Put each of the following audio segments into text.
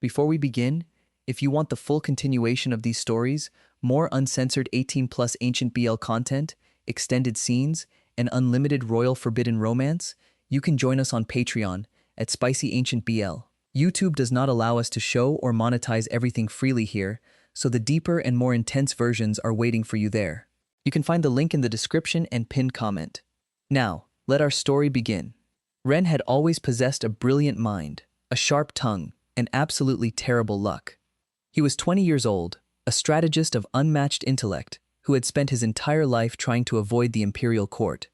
Before we begin, if you want the full continuation of these stories, more uncensored 18+ Ancient BL content, extended scenes, and unlimited royal forbidden romance, you can join us on Patreon at SpicyAncientBL. YouTube does not allow us to show or monetize everything freely here, so the deeper and more intense versions are waiting for you there. You can find the link in the description and pinned comment. Now, let our story begin. Ren had always possessed a brilliant mind, a sharp tongue, and absolutely terrible luck. He was 20 years old, a strategist of unmatched intellect, who had spent his entire life trying to avoid the imperial court.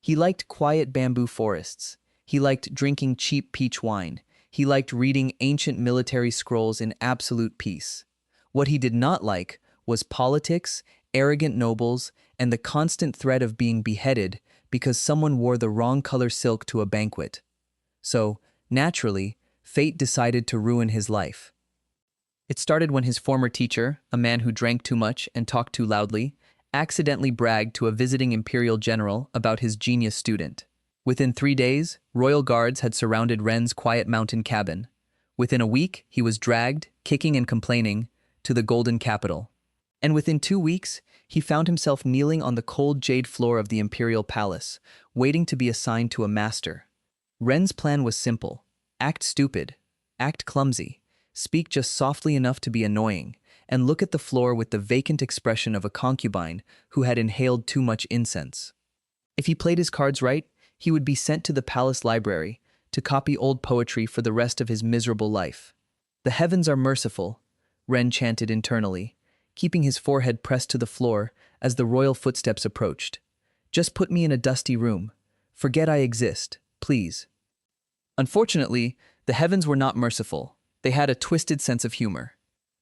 He liked quiet bamboo forests. He liked drinking cheap peach wine. He liked reading ancient military scrolls in absolute peace. What he did not like was politics, arrogant nobles, and the constant threat of being beheaded because someone wore the wrong color silk to a banquet. So, naturally, fate decided to ruin his life. It started when his former teacher, a man who drank too much and talked too loudly, accidentally bragged to a visiting imperial general about his genius student. Within 3 days, royal guards had surrounded Ren's quiet mountain cabin. Within a week, he was dragged, kicking and complaining, to the Golden Capital. And within 2 weeks, he found himself kneeling on the cold jade floor of the imperial palace, waiting to be assigned to a master. Ren's plan was simple. Act stupid, act clumsy, speak just softly enough to be annoying, and look at the floor with the vacant expression of a concubine who had inhaled too much incense. If he played his cards right, he would be sent to the palace library to copy old poetry for the rest of his miserable life. "The heavens are merciful," Ren chanted internally, keeping his forehead pressed to the floor as the royal footsteps approached. "Just put me in a dusty room. Forget I exist, please." Unfortunately, the heavens were not merciful. They had a twisted sense of humor.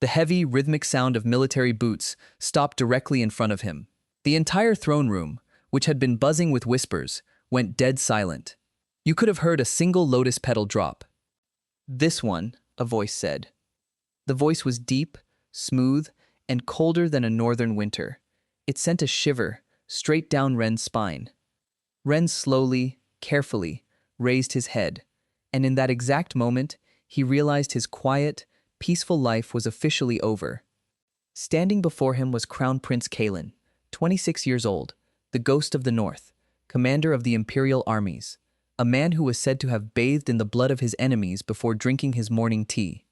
The heavy, rhythmic sound of military boots stopped directly in front of him. The entire throne room, which had been buzzing with whispers, went dead silent. You could have heard a single lotus petal drop. "This one," a voice said. The voice was deep, smooth, and colder than a northern winter. It sent a shiver straight down Ren's spine. Ren slowly, carefully, raised his head, and in that exact moment, he realized his quiet, peaceful life was officially over. Standing before him was Crown Prince Kaelen, 26 years old, the ghost of the north, commander of the imperial armies, a man who was said to have bathed in the blood of his enemies before drinking his morning tea.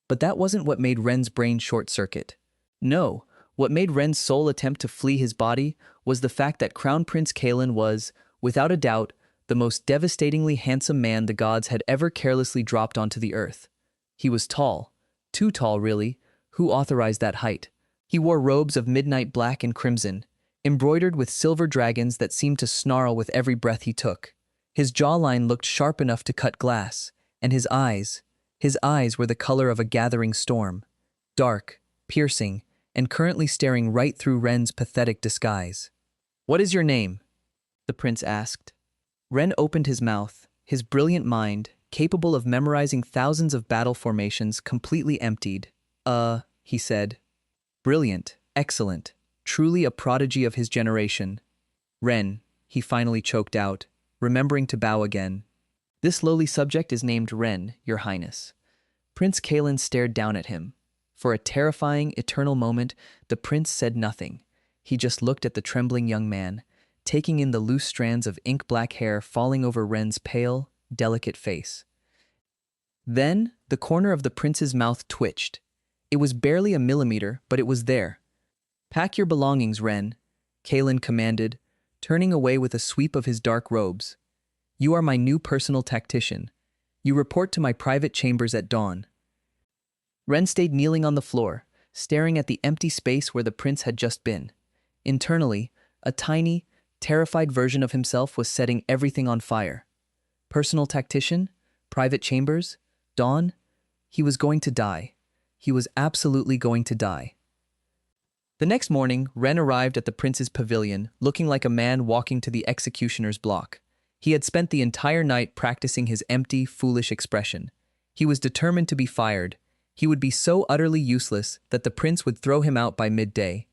But that wasn't what made Ren's brain short-circuit. No, what made Ren's soul attempt to flee his body was the fact that Crown Prince Kaelen was, without a doubt, the most devastatingly handsome man the gods had ever carelessly dropped onto the earth. He was tall, too tall really. Who authorized that height? He wore robes of midnight black and crimson, embroidered with silver dragons that seemed to snarl with every breath he took. His jawline looked sharp enough to cut glass, and his eyes were the color of a gathering storm, dark, piercing, and currently staring right through Ren's pathetic disguise. "What is your name?" the prince asked. Ren opened his mouth, his brilliant mind, capable of memorizing thousands of battle formations, completely emptied. He said. "Brilliant, excellent, truly a prodigy of his generation." "Ren," he finally choked out, remembering to bow again. "This lowly subject is named Ren, your highness." Prince Kaelen stared down at him. For a terrifying, eternal moment, the prince said nothing. He just looked at the trembling young man, taking in the loose strands of ink-black hair falling over Ren's pale, delicate face. Then, the corner of the prince's mouth twitched. It was barely a millimeter, but it was there. "Pack your belongings, Ren," Kaelen commanded, turning away with a sweep of his dark robes. "You are my new personal tactician. You report to my private chambers at dawn." Ren stayed kneeling on the floor, staring at the empty space where the prince had just been. Internally, a tiny, terrified version of himself was setting everything on fire. Personal tactician? Private chambers? Dawn? He was going to die. He was absolutely going to die. The next morning, Ren arrived at the prince's pavilion, looking like a man walking to the executioner's block. He had spent the entire night practicing his empty, foolish expression. He was determined to be fired. He would be so utterly useless that the prince would throw him out by midday.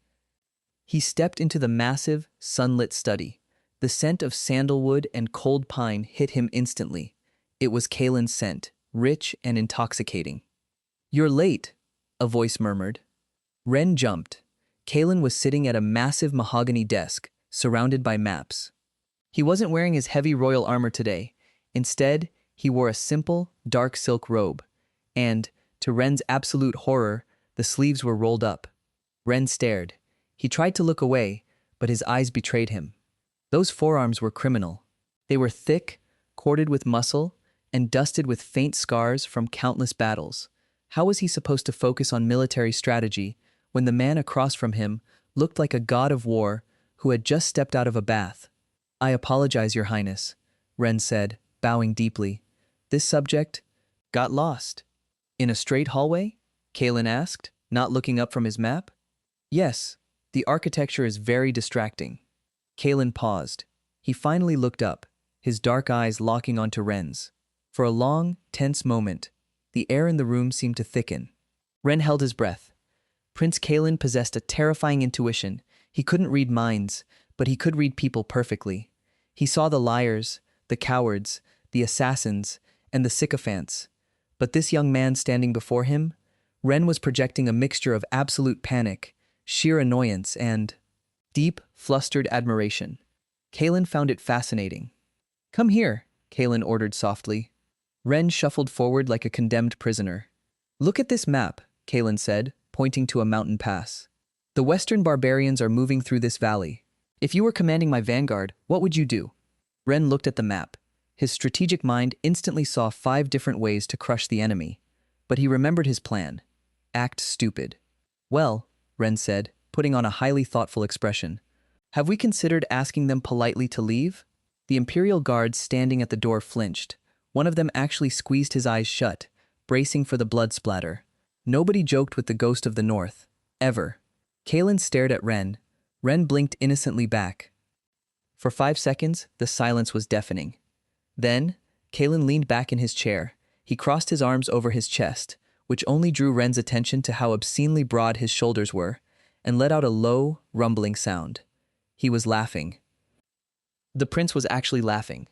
He stepped into the massive, sunlit study. The scent of sandalwood and cold pine hit him instantly. It was Kaelen's scent, rich and intoxicating. "You're late," a voice murmured. Ren jumped. Kaelen was sitting at a massive mahogany desk, surrounded by maps. He wasn't wearing his heavy royal armor today. Instead, he wore a simple, dark silk robe. And, to Ren's absolute horror, the sleeves were rolled up. Ren stared. He tried to look away, but his eyes betrayed him. Those forearms were criminal. They were thick, corded with muscle, and dusted with faint scars from countless battles. How was he supposed to focus on military strategy when the man across from him looked like a god of war who had just stepped out of a bath? "I apologize, Your Highness," Ren said, bowing deeply. "This subject got lost." "In a straight hallway?" Kaelen asked, not looking up from his map. "Yes, the architecture is very distracting." Kaelen paused. He finally looked up, his dark eyes locking onto Ren's. For a long, tense moment, the air in the room seemed to thicken. Ren held his breath. Prince Kaelen possessed a terrifying intuition. He couldn't read minds, but he could read people perfectly. He saw the liars, the cowards, the assassins, and the sycophants. But this young man standing before him, Ren was projecting a mixture of absolute panic, sheer annoyance, and deep, flustered admiration. Kaelen found it fascinating. "Come here," Kaelen ordered softly. Ren shuffled forward like a condemned prisoner. "Look at this map," Kaelen said, pointing to a mountain pass. "The Western barbarians are moving through this valley. If you were commanding my vanguard, what would you do?" Ren looked at the map. His strategic mind instantly saw 5 different ways to crush the enemy. But he remembered his plan. Act stupid. "Well," Ren said, putting on a highly thoughtful expression, "have we considered asking them politely to leave?" The Imperial guards standing at the door flinched. One of them actually squeezed his eyes shut, bracing for the blood splatter. Nobody joked with the ghost of the North. Ever. Kaelen stared at Ren. Ren blinked innocently back. For 5 seconds, the silence was deafening. Then, Kaelen leaned back in his chair. He crossed his arms over his chest, which only drew Ren's attention to how obscenely broad his shoulders were, and let out a low, rumbling sound. He was laughing. The prince was actually laughing.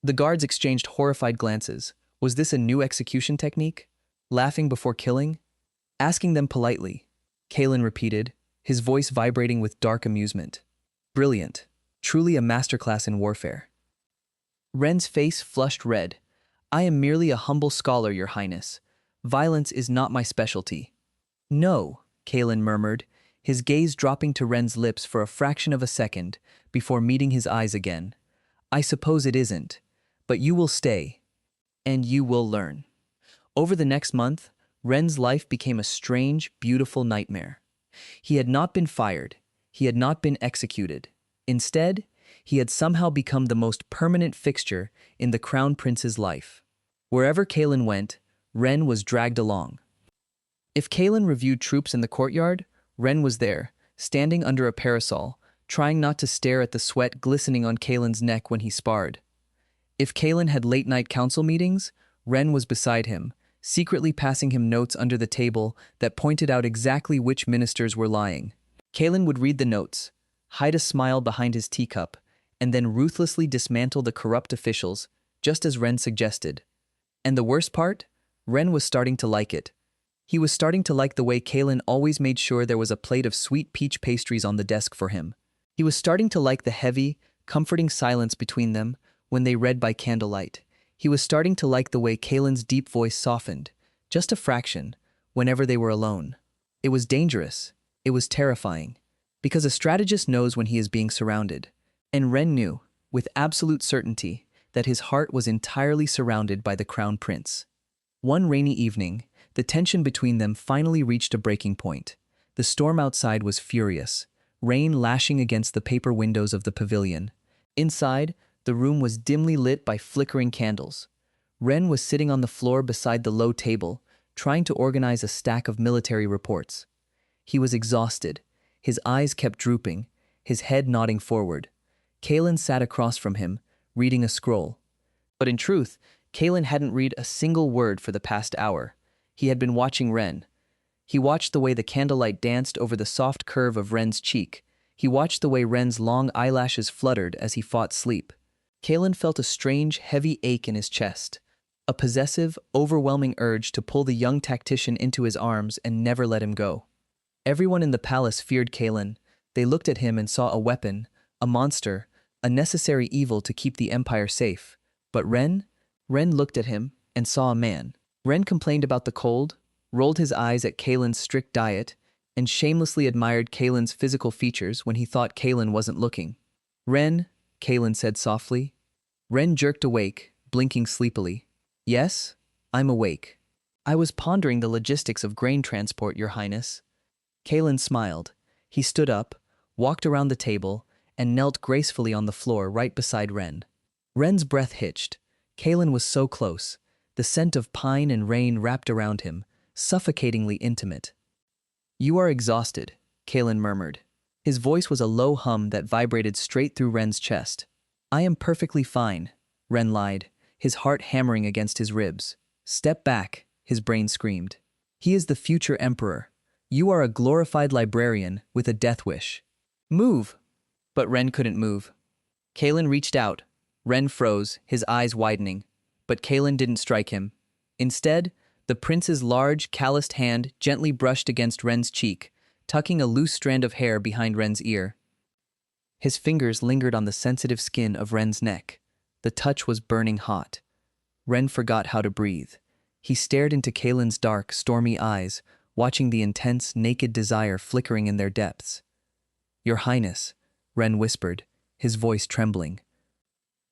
The guards exchanged horrified glances. Was this a new execution technique? Laughing before killing? "Asking them politely," Kaelen repeated, his voice vibrating with dark amusement. "Brilliant. Truly a masterclass in warfare." Ren's face flushed red. "I am merely a humble scholar, Your Highness. Violence is not my specialty." "No," Kaelen murmured, his gaze dropping to Ren's lips for a fraction of a second before meeting his eyes again. "I suppose it isn't. But you will stay. And you will learn." Over the next month, Ren's life became a strange, beautiful nightmare. He had not been fired. He had not been executed. Instead, he had somehow become the most permanent fixture in the Crown Prince's life. Wherever Kaelen went, Ren was dragged along. If Kaelen reviewed troops in the courtyard, Ren was there, standing under a parasol, trying not to stare at the sweat glistening on Kaelen's neck when he sparred. If Kaelen had late-night council meetings, Ren was beside him, secretly passing him notes under the table that pointed out exactly which ministers were lying. Kaelen would read the notes, hide a smile behind his teacup, and then ruthlessly dismantle the corrupt officials, just as Ren suggested. And the worst part? Ren was starting to like it. He was starting to like the way Kaelen always made sure there was a plate of sweet peach pastries on the desk for him. He was starting to like the heavy, comforting silence between them when they read by candlelight. He was starting to like the way Kaelen's deep voice softened, just a fraction, whenever they were alone. It was dangerous. It was terrifying. Because a strategist knows when he is being surrounded. And Ren knew, with absolute certainty, that his heart was entirely surrounded by the Crown Prince. One rainy evening, the tension between them finally reached a breaking point. The storm outside was furious, rain lashing against the paper windows of the pavilion. Inside, the room was dimly lit by flickering candles. Ren was sitting on the floor beside the low table, trying to organize a stack of military reports. He was exhausted. His eyes kept drooping, his head nodding forward. Kaelen sat across from him, reading a scroll. But in truth, Kaelen hadn't read a single word for the past hour. He had been watching Ren. He watched the way the candlelight danced over the soft curve of Ren's cheek. He watched the way Ren's long eyelashes fluttered as he fought sleep. Kaelen felt a strange, heavy ache in his chest. a possessive, overwhelming urge to pull the young tactician into his arms and never let him go. Everyone in the palace feared Kaelen. They looked at him and saw a weapon, a monster, a necessary evil to keep the empire safe. But Ren looked at him and saw a man. Ren complained about the cold, rolled his eyes at Kaelen's strict diet, and shamelessly admired Kaelen's physical features when he thought Kaelen wasn't looking. Ren, Kaelen said softly. Ren jerked awake, blinking sleepily. Yes, I'm awake. I was pondering the logistics of grain transport, Your Highness. Kaelen smiled. He stood up, walked around the table, and knelt gracefully on the floor right beside Ren. Ren's breath hitched. Kaelen was so close. The scent of pine and rain wrapped around him, suffocatingly intimate. You are exhausted, Kaelen murmured. His voice was a low hum that vibrated straight through Ren's chest. I am perfectly fine, Ren lied, his heart hammering against his ribs. Step back, his brain screamed. He is the future emperor. You are a glorified librarian with a death wish. Move! But Ren couldn't move. Kaelen reached out. Ren froze, his eyes widening. But Kaelen didn't strike him. Instead, the prince's large, calloused hand gently brushed against Ren's cheek, tucking a loose strand of hair behind Ren's ear. His fingers lingered on the sensitive skin of Ren's neck. The touch was burning hot. Ren forgot how to breathe. He stared into Kaelen's dark, stormy eyes, watching the intense, naked desire flickering in their depths. Your Highness, Ren whispered, his voice trembling.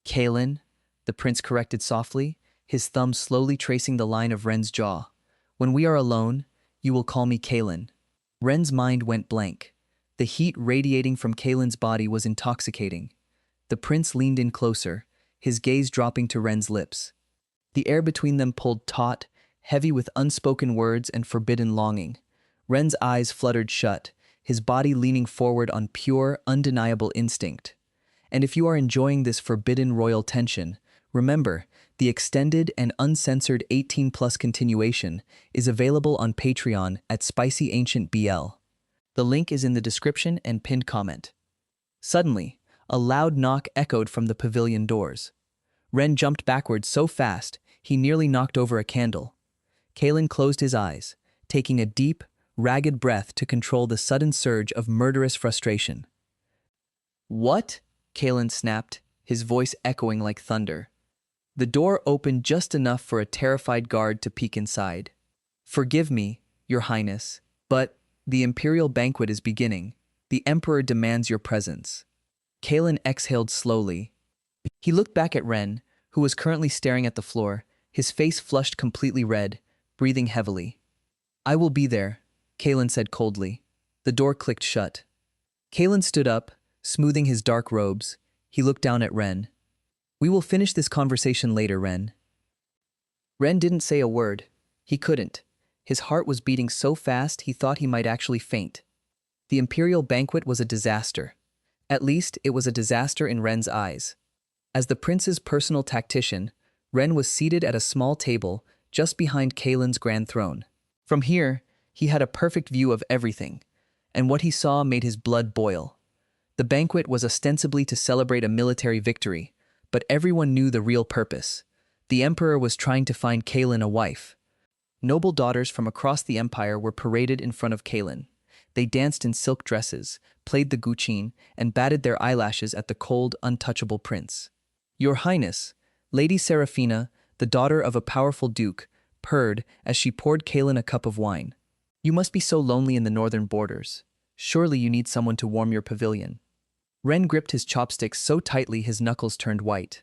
Kaelen, the prince corrected softly, his thumb slowly tracing the line of Ren's jaw. When we are alone, you will call me Kaelen. Ren's mind went blank. The heat radiating from Kaelen's body was intoxicating. The prince leaned in closer, his gaze dropping to Ren's lips. The air between them pulled taut, heavy with unspoken words and forbidden longing. Ren's eyes fluttered shut, his body leaning forward on pure, undeniable instinct. And if you are enjoying this forbidden royal tension, remember, the extended and uncensored 18+ continuation is available on Patreon at SpicyAncientBL. The link is in the description and pinned comment. Suddenly, a loud knock echoed from the pavilion doors. Ren jumped backwards so fast, he nearly knocked over a candle. Kaelen closed his eyes, taking a deep, ragged breath to control the sudden surge of murderous frustration. What? Kaelen snapped, his voice echoing like thunder. The door opened just enough for a terrified guard to peek inside. Forgive me, Your Highness, but the imperial banquet is beginning. The emperor demands your presence. Kaelen exhaled slowly. He looked back at Ren, who was currently staring at the floor, his face flushed completely red, breathing heavily. I will be there, Kaelen said coldly. The door clicked shut. Kaelen stood up, smoothing his dark robes. He looked down at Ren. We will finish this conversation later, Ren. Ren didn't say a word. He couldn't. His heart was beating so fast he thought he might actually faint. The imperial banquet was a disaster. At least, it was a disaster in Ren's eyes. As the prince's personal tactician, Ren was seated at a small table just behind Kaelen's grand throne. From here, he had a perfect view of everything, and what he saw made his blood boil. The banquet was ostensibly to celebrate a military victory, but everyone knew the real purpose. The emperor was trying to find Kaelen a wife. Noble daughters from across the empire were paraded in front of Kaelen. They danced in silk dresses, played the guqin, and batted their eyelashes at the cold, untouchable prince. Your Highness, Lady Seraphina, the daughter of a powerful duke, purred as she poured Kaelen a cup of wine. You must be so lonely in the northern borders. Surely you need someone to warm your pavilion. Ren gripped his chopsticks so tightly his knuckles turned white.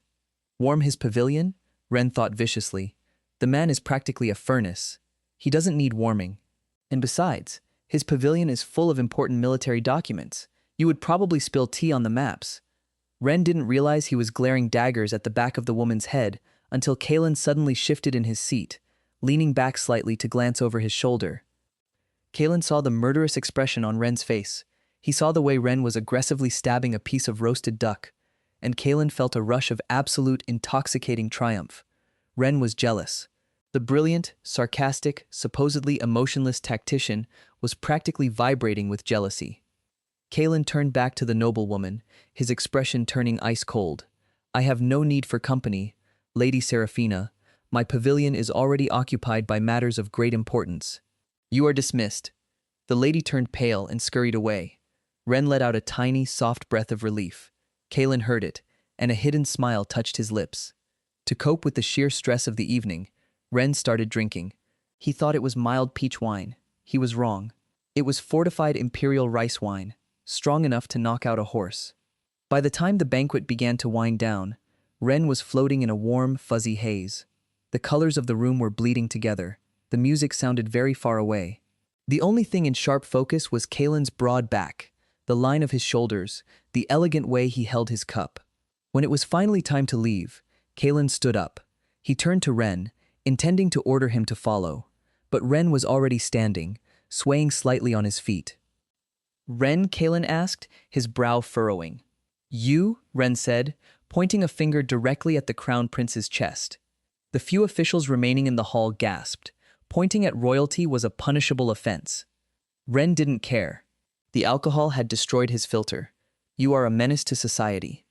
Warm his pavilion? Ren thought viciously. The man is practically a furnace. He doesn't need warming. And besides, his pavilion is full of important military documents. You would probably spill tea on the maps. Ren didn't realize he was glaring daggers at the back of the woman's head until Kaelen suddenly shifted in his seat, leaning back slightly to glance over his shoulder. Kaelen saw the murderous expression on Ren's face. He saw the way Ren was aggressively stabbing a piece of roasted duck, and Kaelen felt a rush of absolute, intoxicating triumph. Ren was jealous. The brilliant, sarcastic, supposedly emotionless tactician was practically vibrating with jealousy. Kaelen turned back to the noblewoman, his expression turning ice cold. I have no need for company, Lady Seraphina. My pavilion is already occupied by matters of great importance. You are dismissed." The lady turned pale and scurried away. Ren let out a tiny, soft breath of relief. Kaelen heard it, and a hidden smile touched his lips. To cope with the sheer stress of the evening, Ren started drinking. He thought it was mild peach wine. He was wrong. It was fortified imperial rice wine, strong enough to knock out a horse. By the time the banquet began to wind down, Ren was floating in a warm, fuzzy haze. The colors of the room were bleeding together. The music sounded very far away. The only thing in sharp focus was Kaelen's broad back, the line of his shoulders, the elegant way he held his cup. When it was finally time to leave, Kaelen stood up. He turned to Ren, intending to order him to follow. But Ren was already standing, swaying slightly on his feet. "Ren?" Kaelen asked, his brow furrowing. "You?" Ren said, pointing a finger directly at the Crown Prince's chest. The few officials remaining in the hall gasped. Pointing at royalty was a punishable offense. Ren didn't care. The alcohol had destroyed his filter. "You are a menace to society."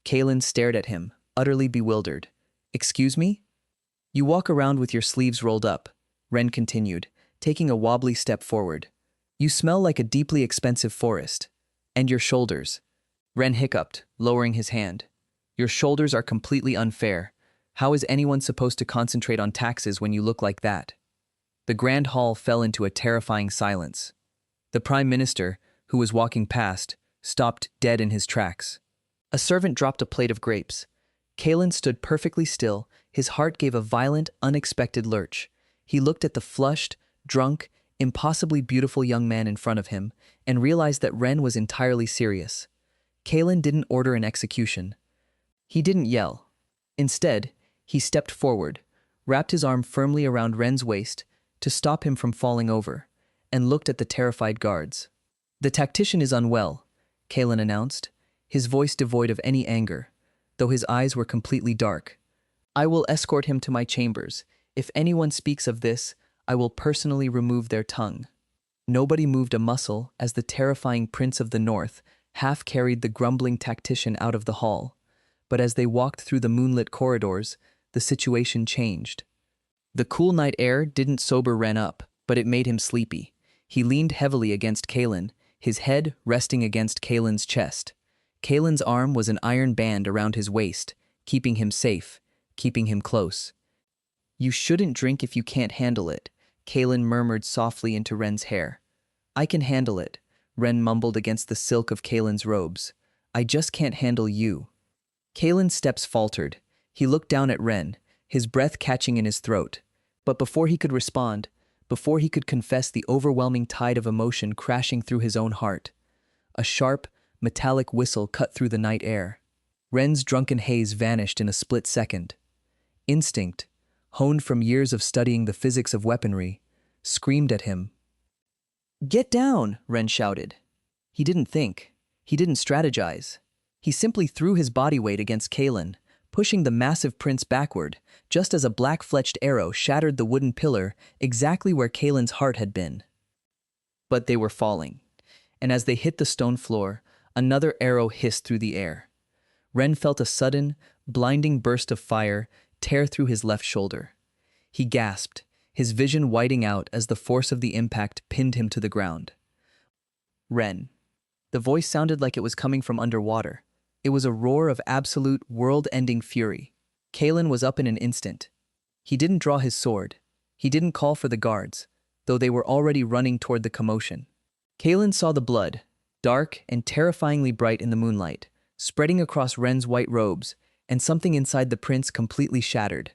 Kaelen stared at him, utterly bewildered. "Excuse me?" "You walk around with your sleeves rolled up," Ren continued, taking a wobbly step forward. "You smell like a deeply expensive forest. And your shoulders." Ren hiccuped, lowering his hand. "Your shoulders are completely unfair. How is anyone supposed to concentrate on taxes when you look like that?" The grand hall fell into a terrifying silence. The Prime Minister, who was walking past, stopped dead in his tracks. A servant dropped a plate of grapes. Kaelen stood perfectly still. His heart gave a violent, unexpected lurch. He looked at the flushed, drunk, impossibly beautiful young man in front of him and realized that Ren was entirely serious. Kaelen didn't order an execution. He didn't yell. Instead, he stepped forward, wrapped his arm firmly around Ren's waist to stop him from falling over, and looked at the terrified guards. "The tactician is unwell," Kaelen announced, his voice devoid of any anger, though his eyes were completely dark. "I will escort him to my chambers. If anyone speaks of this, I will personally remove their tongue." Nobody moved a muscle as the terrifying Prince of the North half carried the grumbling tactician out of the hall. But as they walked through the moonlit corridors, the situation changed. The cool night air didn't sober Ren up, but it made him sleepy. He leaned heavily against Kaelen, his head resting against Kaelen's chest. Kaelen's arm was an iron band around his waist, keeping him safe, keeping him close. "You shouldn't drink if you can't handle it," Kaelen murmured softly into Ren's hair. "I can handle it," Ren mumbled against the silk of Kaelen's robes. "I just can't handle you." Kaelen's steps faltered. He looked down at Ren, his breath catching in his throat. But before he could respond, before he could confess the overwhelming tide of emotion crashing through his own heart, a sharp, metallic whistle cut through the night air. Ren's drunken haze vanished in a split second. Instinct, honed from years of studying the physics of weaponry, screamed at him. "Get down!" Ren shouted. He didn't think. He didn't strategize. He simply threw his body weight against Kaelen, pushing the massive prince backward, just as a black-fletched arrow shattered the wooden pillar exactly where Kaelen's heart had been. But they were falling, and as they hit the stone floor, another arrow hissed through the air. Ren felt a sudden, blinding burst of fire tear through his left shoulder. He gasped, his vision whiting out as the force of the impact pinned him to the ground. "Ren." The voice sounded like it was coming from underwater. It was a roar of absolute, world-ending fury. Kaelen was up in an instant. He didn't draw his sword. He didn't call for the guards, though they were already running toward the commotion. Kaelen saw the blood, dark and terrifyingly bright in the moonlight, spreading across Ren's white robes, and something inside the prince completely shattered.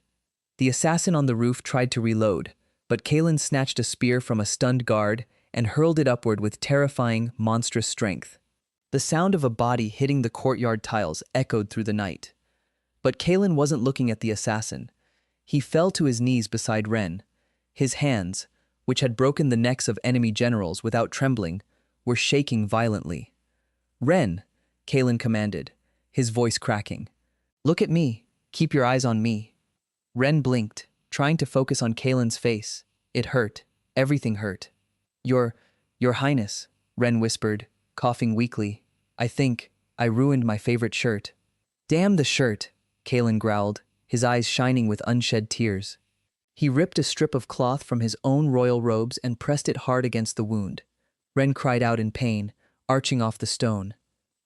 The assassin on the roof tried to reload, but Kaelen snatched a spear from a stunned guard and hurled it upward with terrifying, monstrous strength. The sound of a body hitting the courtyard tiles echoed through the night. But Kaelen wasn't looking at the assassin. He fell to his knees beside Ren. His hands, which had broken the necks of enemy generals without trembling, were shaking violently. "Ren," Kaelen commanded, his voice cracking. "Look at me. Keep your eyes on me." Ren blinked, trying to focus on Kaelen's face. It hurt. Everything hurt. Your Highness," Ren whispered, coughing weakly. I think I ruined my favorite shirt." "Damn the shirt," Kaelen growled, his eyes shining with unshed tears. He ripped a strip of cloth from his own royal robes and pressed it hard against the wound. Ren cried out in pain, arching off the stone.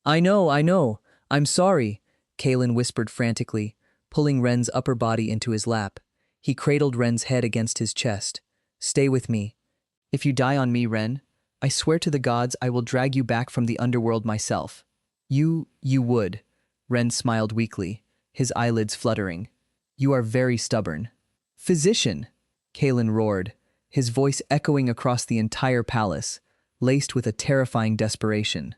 I know, I'm sorry, Kaelen whispered frantically, pulling Ren's upper body into his lap. He cradled Ren's head against his chest. Stay with me. If you die on me, Ren, I swear to the gods I will drag you back from the underworld myself. You would. Ren smiled weakly, his eyelids fluttering. You are very stubborn. Physician! Kaelen roared, his voice echoing across the entire palace, laced with a terrifying desperation.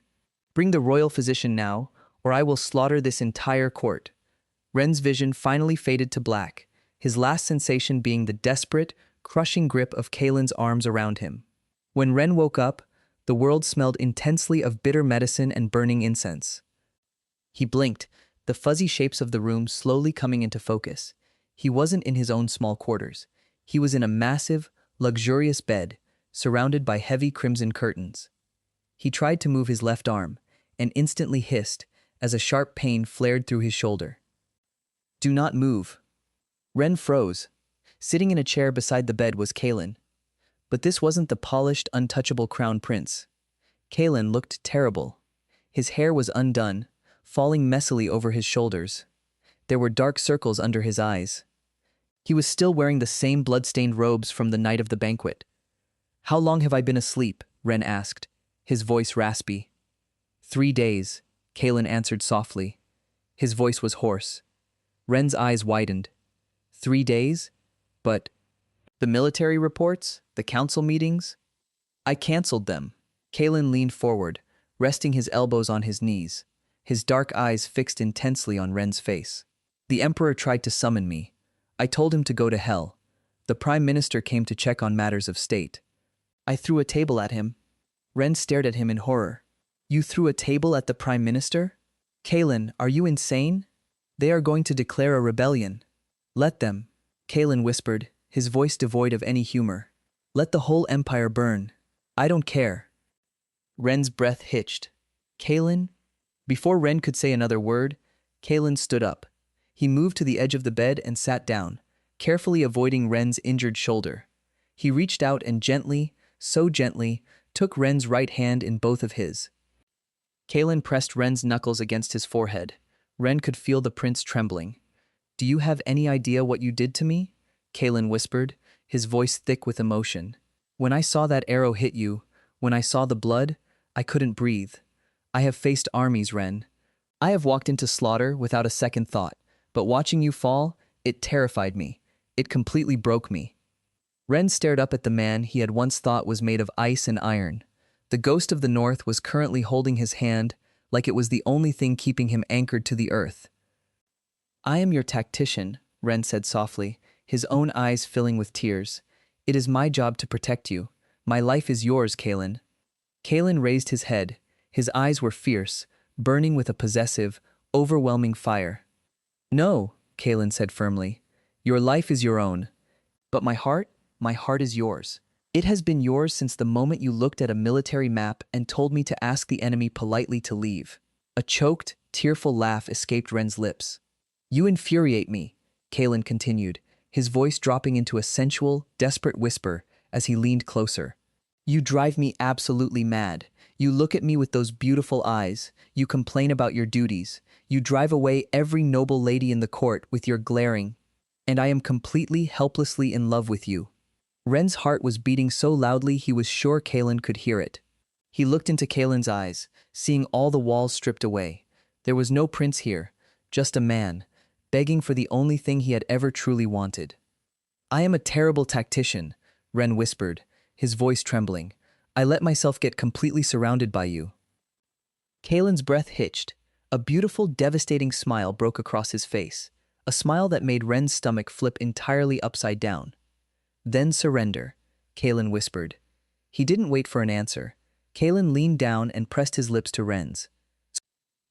Bring the royal physician now, or I will slaughter this entire court. Ren's vision finally faded to black, his last sensation being the desperate, crushing grip of Kaelen's arms around him. When Ren woke up, the world smelled intensely of bitter medicine and burning incense. He blinked, the fuzzy shapes of the room slowly coming into focus. He wasn't in his own small quarters. He was in a massive, luxurious bed, surrounded by heavy crimson curtains. He tried to move his left arm, and instantly hissed as a sharp pain flared through his shoulder. Do not move. Ren froze. Sitting in a chair beside the bed was Kaelen. But this wasn't the polished, untouchable crown prince. Kaelen looked terrible. His hair was undone, falling messily over his shoulders. There were dark circles under his eyes. He was still wearing the same blood-stained robes from the night of the banquet. How long have I been asleep? Ren asked, his voice raspy. 3 days, Kaelen answered softly. His voice was hoarse. Ren's eyes widened. 3 days? But the military reports? The council meetings? I canceled them. Kaelen leaned forward, resting his elbows on his knees, his dark eyes fixed intensely on Ren's face. The Emperor tried to summon me. I told him to go to hell. The Prime Minister came to check on matters of state. I threw a table at him. Ren stared at him in horror. You threw a table at the Prime Minister? Kaelen, are you insane? They are going to declare a rebellion. Let them, Kaelen whispered, his voice devoid of any humor. Let the whole empire burn. I don't care. Ren's breath hitched. Kaelen? Before Ren could say another word, Kaelen stood up. He moved to the edge of the bed and sat down, carefully avoiding Ren's injured shoulder. He reached out and gently, so gently, took Ren's right hand in both of his. Kaelen pressed Ren's knuckles against his forehead. Ren could feel the prince trembling. Do you have any idea what you did to me? Kaelen whispered, his voice thick with emotion. When I saw that arrow hit you, when I saw the blood, I couldn't breathe. I have faced armies, Ren. I have walked into slaughter without a second thought, but watching you fall, it terrified me. It completely broke me. Ren stared up at the man he had once thought was made of ice and iron. The ghost of the north was currently holding his hand like it was the only thing keeping him anchored to the earth. I am your tactician, Ren said softly, his own eyes filling with tears. It is my job to protect you. My life is yours, Kaelen. Kaelen raised his head. His eyes were fierce, burning with a possessive, overwhelming fire. No, Kaelen said firmly. Your life is your own. But my heart is yours. It has been yours since the moment you looked at a military map and told me to ask the enemy politely to leave. A choked, tearful laugh escaped Ren's lips. You infuriate me, Kaelen continued, his voice dropping into a sensual, desperate whisper as he leaned closer. You drive me absolutely mad. You look at me with those beautiful eyes. You complain about your duties. You drive away every noble lady in the court with your glaring. And I am completely, helplessly in love with you. Ren's heart was beating so loudly he was sure Kaelen could hear it. He looked into Kaelen's eyes, seeing all the walls stripped away. There was no prince here, just a man, begging for the only thing he had ever truly wanted. I am a terrible tactician, Ren whispered, his voice trembling. I let myself get completely surrounded by you. Kaelen's breath hitched. A beautiful, devastating smile broke across his face, a smile that made Ren's stomach flip entirely upside down. Then surrender, Kaelen whispered. He didn't wait for an answer. Kaelen leaned down and pressed his lips to Ren's.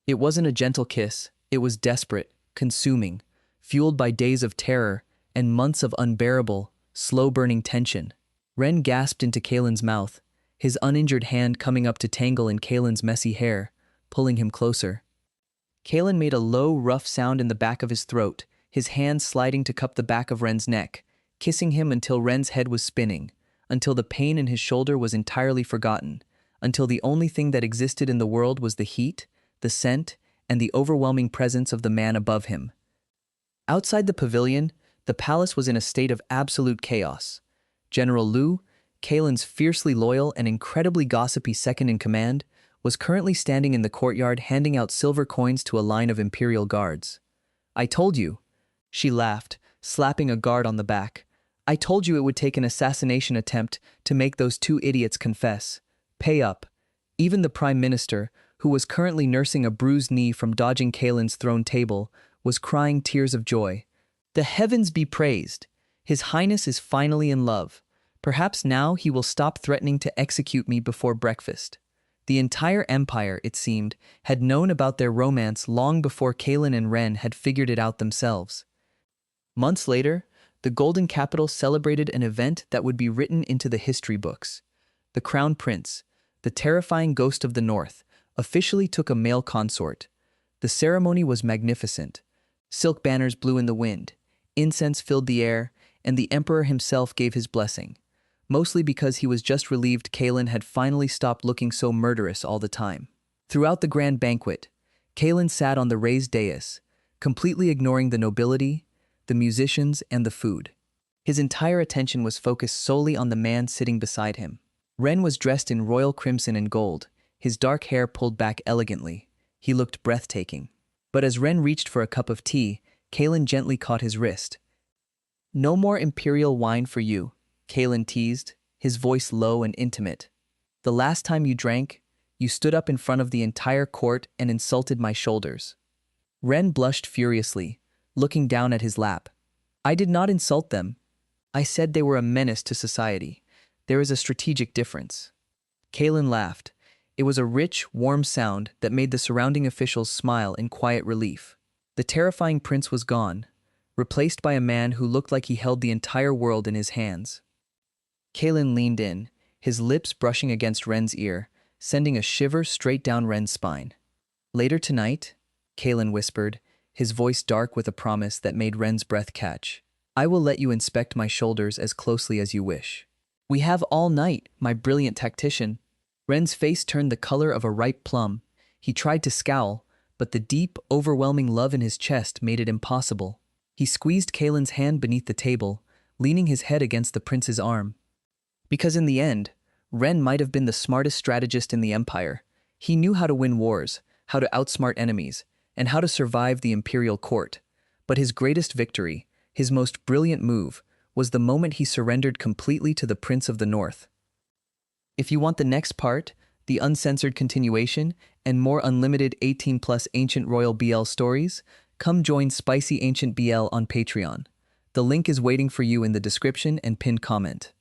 It wasn't a gentle kiss. It was desperate, consuming, fueled by days of terror and months of unbearable, slow-burning tension. Ren gasped into Kaelen's mouth, his uninjured hand coming up to tangle in Kaelen's messy hair, pulling him closer. Kaelen made a low, rough sound in the back of his throat, his hand sliding to cup the back of Ren's neck, kissing him until Ren's head was spinning, until the pain in his shoulder was entirely forgotten, until the only thing that existed in the world was the heat, the scent, and the overwhelming presence of the man above him. Outside the pavilion, the palace was in a state of absolute chaos. General Liu, Kaelen's fiercely loyal and incredibly gossipy second-in-command, was currently standing in the courtyard handing out silver coins to a line of imperial guards. "I told you," she laughed, slapping a guard on the back. "I told you it would take an assassination attempt to make those two idiots confess. Pay up." Even the Prime Minister, who was currently nursing a bruised knee from dodging Kaelen's thrown table, was crying tears of joy. "The heavens be praised! His Highness is finally in love. Perhaps now he will stop threatening to execute me before breakfast." The entire empire, it seemed, had known about their romance long before Kaelen and Ren had figured it out themselves. Months later, the Golden Capital celebrated an event that would be written into the history books. The Crown Prince, the terrifying ghost of the North, officially took a male consort. The ceremony was magnificent. Silk banners blew in the wind, incense filled the air, and the Emperor himself gave his blessing. Mostly because he was just relieved Kaelen had finally stopped looking so murderous all the time. Throughout the grand banquet, Kaelen sat on the raised dais, completely ignoring the nobility, the musicians, and the food. His entire attention was focused solely on the man sitting beside him. Ren was dressed in royal crimson and gold, his dark hair pulled back elegantly. He looked breathtaking. But as Ren reached for a cup of tea, Kaelen gently caught his wrist. "No more imperial wine for you," Kaelen teased, his voice low and intimate. "The last time you drank, you stood up in front of the entire court and insulted my shoulders." Ren blushed furiously, looking down at his lap. "I did not insult them. I said they were a menace to society. There is a strategic difference." Kaelen laughed. It was a rich, warm sound that made the surrounding officials smile in quiet relief. The terrifying prince was gone, replaced by a man who looked like he held the entire world in his hands. Kaelen leaned in, his lips brushing against Ren's ear, sending a shiver straight down Ren's spine. "Later tonight," Kaelen whispered, his voice dark with a promise that made Ren's breath catch, "I will let you inspect my shoulders as closely as you wish." "We have all night, my brilliant tactician." Ren's face turned the color of a ripe plum. He tried to scowl, but the deep, overwhelming love in his chest made it impossible. He squeezed Kaelen's hand beneath the table, leaning his head against the prince's arm. Because in the end, Ren might have been the smartest strategist in the empire. He knew how to win wars, how to outsmart enemies, and how to survive the imperial court. But his greatest victory, his most brilliant move, was the moment he surrendered completely to the Prince of the North. If you want the next part, the uncensored continuation, and more unlimited 18+ Ancient Royal BL stories, come join Spicy Ancient BL on Patreon. The link is waiting for you in the description and pinned comment.